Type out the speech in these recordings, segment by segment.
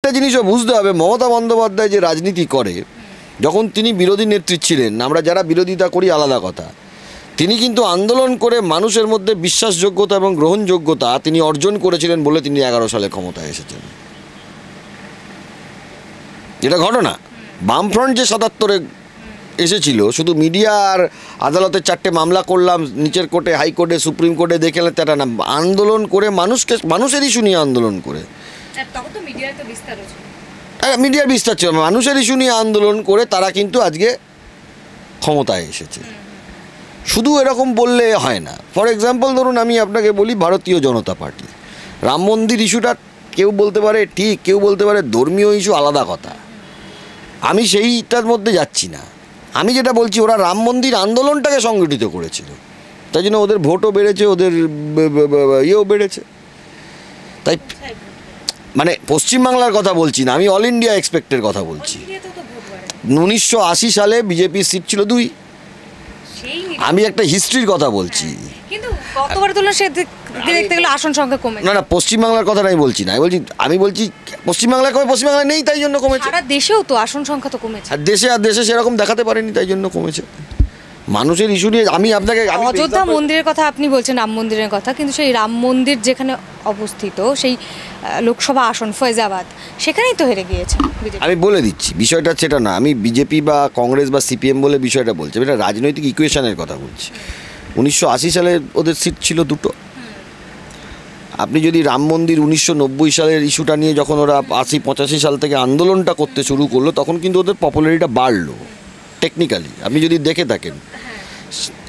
একটা জিনিসও বুঝতে হবে, মমতা বন্দ্যোপাধ্যায় যে রাজনীতি করে, যখন তিনি বিরোধী নেত্রী ছিলেন, আমরা যারা বিরোধিতা করি আলাদা কথা, তিনি কিন্তু আন্দোলন করে মানুষের মধ্যে বিশ্বাসযোগ্যতা এবং গ্রহণযোগ্যতা তিনি অর্জন করেছিলেন বলে তিনি 11 সালে ক্ষমতায় এসেছেন। এটা ঘটনা। বামফ্রন্ট যে 77-এ এসেছিল, শুধু মিডিয়া আর আদালতের 4টে মামলা করলাম, নিচের কোর্টে, হাইকোর্টে, সুপ্রিম কোর্টে দেখে তারা না, আন্দোলন করে মানুষের ইস্যু নিয়ে আন্দোলন করে, মিডিয়ার বিস্তার ছিল, মানুষের ইস্যু নিয়ে আন্দোলন করে তারা কিন্তু আজকে ক্ষমতায় এসেছে। শুধু এরকম বললে হয় না। ফর এক্সাম্পল ধরুন, আমি আপনাকে বলি, ভারতীয় জনতা পার্টি রাম মন্দির ইস্যুটা কেউ বলতে পারে ঠিক, কেউ বলতে পারে ধর্মীয় ইস্যু, আলাদা কথা, আমি সেইটার মধ্যে যাচ্ছি না। আমি যেটা বলছি, ওরা রাম মন্দির আন্দোলনটাকে সংগঠিত করেছিল, তাই জন্য ওদের ভোটও বেড়েছে, ওদের ইয়েও বেড়েছে। তাই মানে পশ্চিমবাংলার কথা বলছি না, আমি অল ইন্ডিয়া এক্সপেক্টের কথা বলছি। 1980 সালে বিজেপির সিট ছিল 2। আমি একটা হিস্ট্রির কথা বলছি। না না, পশ্চিমবাংলার কথা আমি বলছি না, আমি বলছি পশ্চিমবাংলায় কমে, পশ্চিমবাংলায় নেই তাই জন্য কমেছে। সারা দেশেও তো আসন সংখ্যা তো কমেছে, আর দেশে সেরকম দেখাতে পারেনি তাই জন্য কমেছে। মানুষের ইস্যু নিয়ে আমি আপনাকে, অযোধ্যা মন্দিরের কথা আপনি বলছেন, রাম মন্দিরের কথা, কিন্তু সেই রাম মন্দির যেখানে অবস্থিত, সেই লোকসভা আসন ফৈজাবাদ, সেখানেই তো হেরে গিয়েছে। আমি বলে দিচ্ছি বিষয়টা সেটা না, আমি বিজেপি বা কংগ্রেস বা সিপিএম বলে বিষয়টা বলছি, এটা রাজনৈতিক ইকুয়েশনের কথা বলছি। 1980 সালে ওদের সিট ছিল 2। আপনি যদি রাম মন্দির 1990 সালের ইস্যুটা নিয়ে যখন ওরা 80-85 সাল থেকে আন্দোলনটা করতে শুরু করলো, তখন কিন্তু ওদের পপুলারিটিটা বাড়লো টেকনিক্যালি, আপনি যদি দেখে থাকেন।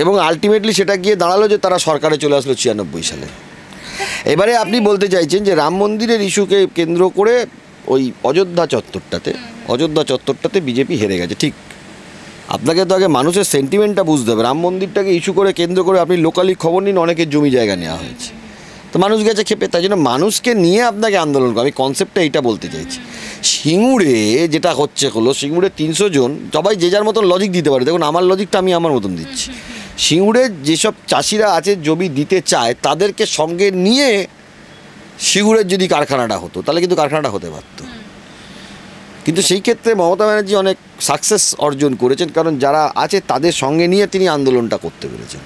এবং আলটিমেটলি সেটা গিয়ে দাঁড়ালো যে তারা সরকারে চলে আসলো 96 সালে। এবারে আপনি বলতে চাইছেন যে রাম মন্দিরের ইস্যুকে কেন্দ্র করে ওই অযোধ্যা চত্বরটাতে বিজেপি হেরে গেছে, ঠিক। আপনাকে তো আগে মানুষের সেন্টিমেন্টটা বুঝতে হবে। রাম মন্দিরটাকে ইস্যু করে কেন্দ্র করে আপনি লোকালি খবর নিন, অনেকের জমি জায়গা নেওয়া হয়েছে, তো মানুষ গেছে খেপে। তাই জন্য মানুষকে নিয়ে আপনাকে আন্দোলন করে, আমি কনসেপ্টটা এইটা বলতে চাইছি। সিঙ্গুরে যেটা হলো, সিঙ্গুরে 300 জন সবাই যে যার মতন লজিক দিতে পারে। দেখুন, আমার লজিকটা আমি আমার মতন দিচ্ছি। সিঙ্গুরে যেসব চাষিরা আছে জমি দিতে চায়, তাদেরকে সঙ্গে নিয়ে সিঙ্গুরের যদি কারখানাটা হতো, তাহলে কিন্তু কারখানাটা হতে পারত। কিন্তু সেই ক্ষেত্রে মমতা ব্যানার্জি অনেক সাকসেস অর্জন করেছেন, কারণ যারা আছে তাদের সঙ্গে নিয়ে তিনি আন্দোলনটা করতে পেরেছেন।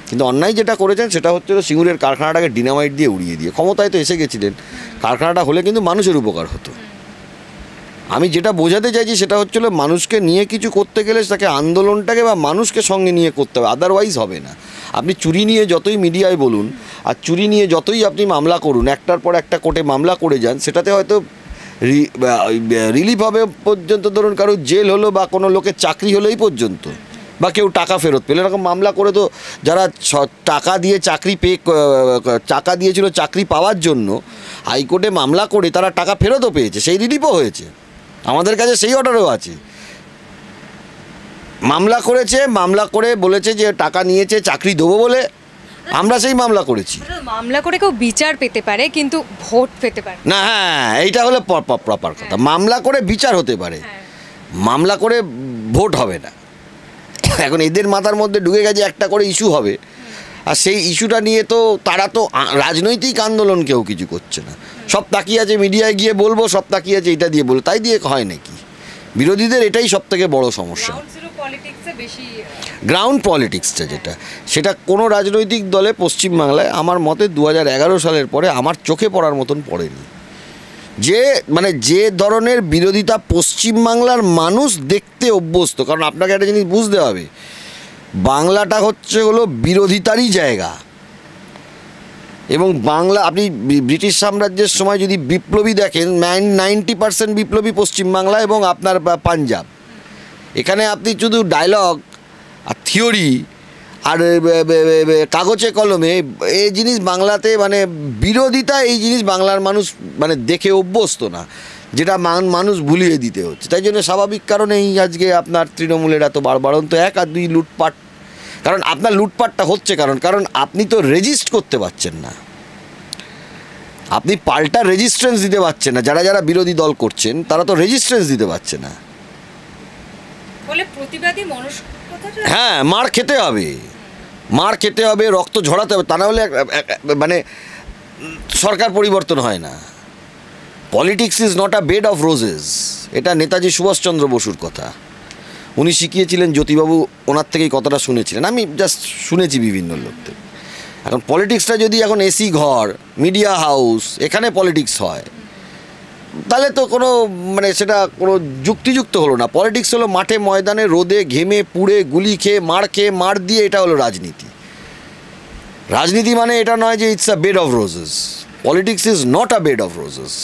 কিন্তু অন্যায় যেটা করেছেন সেটা হচ্ছিল সিঙ্গুরের কারখানাটাকে ডিনামাইট দিয়ে উড়িয়ে দিয়ে। ক্ষমতায় তো এসে গেছিলেন, কারখানাটা হলে কিন্তু মানুষের উপকার হতো। আমি যেটা বোঝাতে চাইছি সেটা হচ্ছিল, মানুষকে নিয়ে কিছু করতে গেলে তাকে আন্দোলনটাকে বা মানুষকে সঙ্গে নিয়ে করতে হবে, আদারওয়াইজ হবে না। আপনি চুরি নিয়ে যতই মিডিয়ায় বলুন আর চুরি নিয়ে যতই আপনি মামলা করুন, একটার পর একটা কোর্টে মামলা করে যান, সেটাতে হয়তো রিলিফ হবে পর্যন্ত, ধরুন কারো জেল হলো বা কোনো লোকের চাকরি হলো এই পর্যন্ত, বা কেউ টাকা ফেরত পেলে। এরকম মামলা করে তো যারা টাকা দিয়েছিল চাকরি পাওয়ার জন্য, হাইকোর্টে মামলা করে তারা টাকা ফেরতও পেয়েছে, সেই রিলিফও হয়েছে, আমাদের কাছে সেই অর্ডারও আছে। মামলা করে বলেছে যে টাকা নিয়েছে চাকরি দেবো বলে, আমরা সেই মামলা করেছি। মামলা করে কেউ বিচার পেতে পারে কিন্তু ভোট পেতে পারে না। হ্যাঁ, এইটা হলো প্রপার কথা। মামলা করে বিচার হতে পারে, মামলা করে ভোট হবে না। এখন এদের মাথার মধ্যে ঢুকে গেছে একটা করে ইস্যু হবে, আর সেই ইস্যুটা নিয়ে তো তারা তো রাজনৈতিক আন্দোলন কেউ কিছু করছে না, সব তাকিয়ে আছে মিডিয়ায় গিয়ে বলবো, সব তাকিয়ে আছে এটা দিয়ে বলবো, তাই দিয়ে হয় নাকি? বিরোধীদের এটাই সব থেকে বড় সমস্যা, গ্রাউন্ড পলিটিক্সটা যেটা, সেটা কোনো রাজনৈতিক দলে পশ্চিমবাংলায় আমার মতে 2011 সালের পরে আমার চোখে পড়ার মতন পড়েনি। যে ধরনের বিরোধিতা পশ্চিমবাংলার মানুষ দেখতে অভ্যস্ত, কারণ আপনাকে একটা জিনিস বুঝতে হবে, বাংলাটা হলো বিরোধিতারই জায়গা। এবং বাংলা, আপনি ব্রিটিশ সাম্রাজ্যের সময় যদি বিপ্লবী দেখেন, 90% বিপ্লবী পশ্চিমবাংলা এবং আপনার পাঞ্জাব। এখানে আপনি শুধু ডায়লগ আর থিওরি আর কাগজে কলমে এই জিনিস বাংলাতে, মানে বিরোধিতা, এই জিনিস বাংলার মানুষ মানে দেখে অভ্যস্ত না, যেটা মানুষ ভুলিয়ে দিতে হচ্ছে। তাই জন্য স্বাভাবিক কারণেই আজকে আপনার তৃণমূলের এত বাড়বাড়ন্ত, 1 আর 2 লুটপাট। কারণ আপনার লুটপাটটা হচ্ছে কারণ আপনি তো রেজিস্ট করতে পারছেন না, আপনি পাল্টা রেজিস্ট্রেন্স দিতে পারছেন না। যারা বিরোধী দল করছেন তারা তো রেজিস্ট্রেন্স দিতে পারছে না, বলে প্রতিবাদী মানুষ। হ্যাঁ, মার খেতে হবে, রক্ত ঝরাতে হবে, তা না হলে মানে সরকার পরিবর্তন হয় না। Politics is not a bed of roses, এটা নেতাজি সুভাষচন্দ্র বসুর কথা। উনি শিখিয়েছিলেন, জ্যোতিবাবু ওনার থেকেই কথাটা শুনেছিলেন, আমি জাস্ট শুনেছি বিভিন্ন লোক থেকে। এখন পলিটিক্সটা যদি এখন এসি ঘর, মিডিয়া হাউস, এখানে পলিটিক্স হয়, তাহলে তো কোনো মানে সেটা কোনো যুক্তিযুক্ত হলো না। পলিটিক্স হলো মাঠে ময়দানে রোদে ঘেমে পুড়ে গুলি খেয়ে মার দিয়ে, এটা হলো রাজনীতি। রাজনীতি মানে এটা নয় যে it's a bed of roses. Politics is not a bed of roses.